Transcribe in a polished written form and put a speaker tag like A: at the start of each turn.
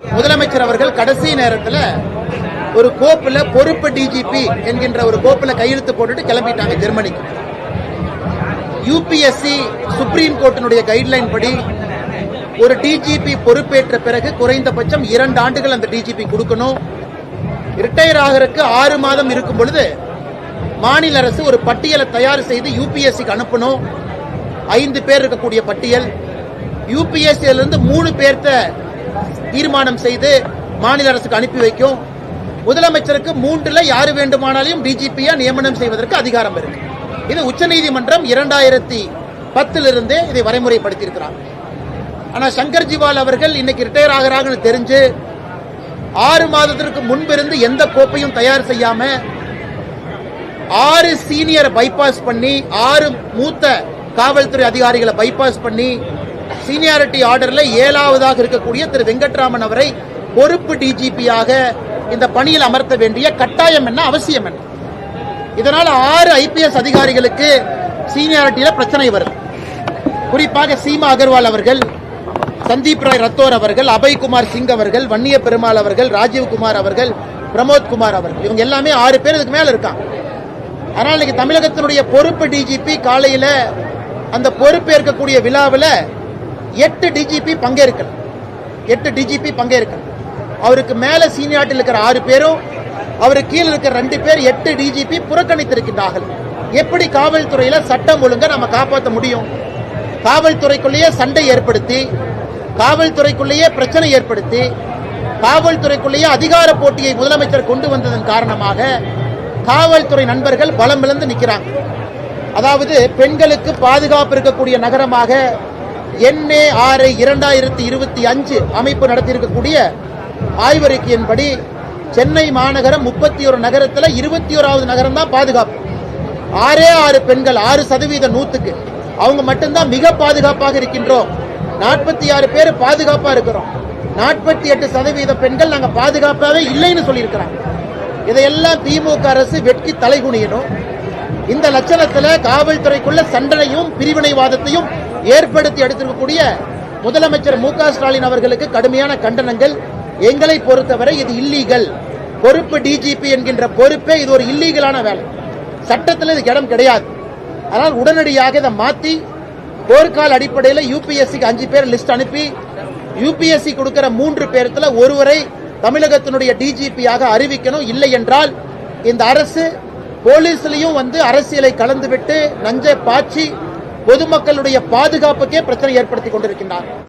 A: முதலமைச்சர் அவர்கள் கடைசி நேரத்தில் ஒரு கோப்புல பொறுப்பு டிஜிபி என்கின்ற ஒரு கோப்புல கையெழுத்து போட்டுட்டு கிளம்பிட்டாங்க ஜெர்மனிக்கு. யூபிஎஸ்சி சுப்ரீம் கோர்ட்டினுடைய கைட்லைன் படி ஒரு டிஜிபி பொறுப்பேற்ற பிறகு குறைந்தபட்சம் 2 ஆண்டுகள் அந்த டிஜிபி கொடுக்கணும். ரிட்டையர் ஆகிறதுக்கு 6 மாதம் இருக்கும் பொழுது மாநில அரசு ஒரு பட்டியலை தயார் செய்து யூபிஎஸ்சிக்கு அனுப்பணும். 5 பேர் இருக்கக்கூடிய பட்டியல். யூபிஎஸ்சியிலிருந்து 3 பேர்த்த தீர்மானம் செய்து மாநில அரசுக்கு அனுப்பி வைக்கும். முதலமைச்சருக்கு 3ல் யாரு வேண்டுமானாலும் டிஜிபியா நியமனம் செய்வதற்கு அதிகாரம் இருக்கு. இது உச்சநீதிமன்றம் 2010 இதை வரைமுறைப்படுத்தியிருக்கிறார். ஆனா சங்கர் ஜிவால் அவர்கள் இன்னைக்கு ரிட்டையர் ஆகிறாங்கன்னு தெரிஞ்சு 6 மாதத்திற்கு முன்பிருந்து எந்த கோப்பையும் தயார் செய்யாம 6 சீனியர் பைபாஸ் பண்ணி 6 மூத்த காவல்துறை அதிகாரிகளை பைபாஸ் பண்ணி சீனியாரிட்டி ஆர்டர்ல 7ஆவதாக இருக்கக்கூடிய திரு வெங்கட்ராமன் அவரை பொறுப்பு டிஜிபியாக இந்த பணியில் அமர்த்த வேண்டிய கட்டாயம் என்ன, அவசியம் என்ன? இதனால 6 ஐபிஎஸ் அதிகாரிகளுக்கு சீனியாரிட்டியில பிரச்சனை வருது. குறிப்பாக சீமா அகர்வால் அவர்கள், சந்தீப் ராய் ரத்தோர் அவர்கள், அபய்குமார் சிங் அவர்கள், வன்னிய பெருமாள் அவர்கள், ராஜீவ்குமார் அவர்கள், பிரமோத் குமார் அவர்கள், இவங்க எல்லாமே 6 பேர் இதுக்கு மேல இருக்காங்க. அதனால இன்னைக்கு தமிழகத்தினுடைய பொறுப்பு டிஜிபி காலையில அந்த பொறுப்பேற்கக்கூடிய விழாவில் 8 டிஜிபி பங்கேற்கல. 8 டிஜிபி பங்கேற்கல. அவருக்கு மேல சீனியாரிட்டியில் இருக்கிற 6 பேரும், அவருக்கு கீழே இருக்கிற 2 பேர் 8 டிஜிபி புறக்கணித்திருக்கின்றார்கள். எப்படி காவல்துறையில சட்டம் ஒழுங்கை நம்ம காப்பாற்ற முடியும்? காவல்துறைக்குள்ளேயே சண்டை ஏற்படுத்தி, காவல்துறைக்குள்ளேயே பிரச்சனை ஏற்படுத்தி, காவல்துறைக்குள்ளேயே அதிகார போட்டியை முதலமைச்சர் கொண்டு வந்ததன் காரணமாக காவல்துறை நண்பர்கள் பலம் இழந்து நிற்கிறாங்க. அதாவது பெண்களுக்கு பாதுகாப்பு இருக்கக்கூடிய நகரமாக NARI 2025 அமைப்பு நடத்தியிருக்கக்கூடிய ஆய்வறிக்கையின்படி சென்னை மாநகரம் 31 நகரத்தில் 21வது நகரம் தான் பாதுகாப்பு. 6 பெண்கள் 6% 100க்கு அவங்க மட்டும்தான் மிக பாதுகாப்பாக இருக்கின்றோம். 46 பேர் பாதுகாப்பா இருக்கிறோம். 48% பெண்கள் நாங்க பாதுகாப்பாவே இல்லைன்னு சொல்லியிருக்கிறாங்க. இதையெல்லாம் திமுக அரசு வெட்கி தலைகுனியணும். இந்த லட்சணத்துல காவல்துறைக்குள்ள சண்டையும் பிரிவினைவாதத்தையும் ஏற்படுத்தி எடுத்திருக்கக்கூடிய முதலமைச்சர் மு.க. ஸ்டாலின் அவர்களுக்கு கடுமையான கண்டனங்கள். எங்களை பொறுத்தவரை இது இல்லீகல். பொறுப்பு டிஜிபி என்கின்ற பொறுப்பே இது ஒரு இல்லீகலான வேலை. சட்டத்தில் இதுக்கு இடம் கிடையாது. அதனால் உடனடியாக இதை மாற்றி போர்க்கால அடிப்படையில் யூபிஎஸ்சிக்கு 5 பேர் லிஸ்ட் அனுப்பி யூபிஎஸ்சி கொடுக்கிற 3 பேர்த்துல ஒருவரை தமிழகத்தினுடைய டிஜிபியாக அறிவிக்கணும். இல்லை என்றால் இந்த அரசு போலீஸ்லயும் அரசியலை கலந்துவிட்டு நஞ்சை பாய்ச்சி பொதுமக்களுடைய பாதுகாப்புக்கே பிரச்சனை ஏற்படுத்திக் கொண்டிருக்கின்றார்.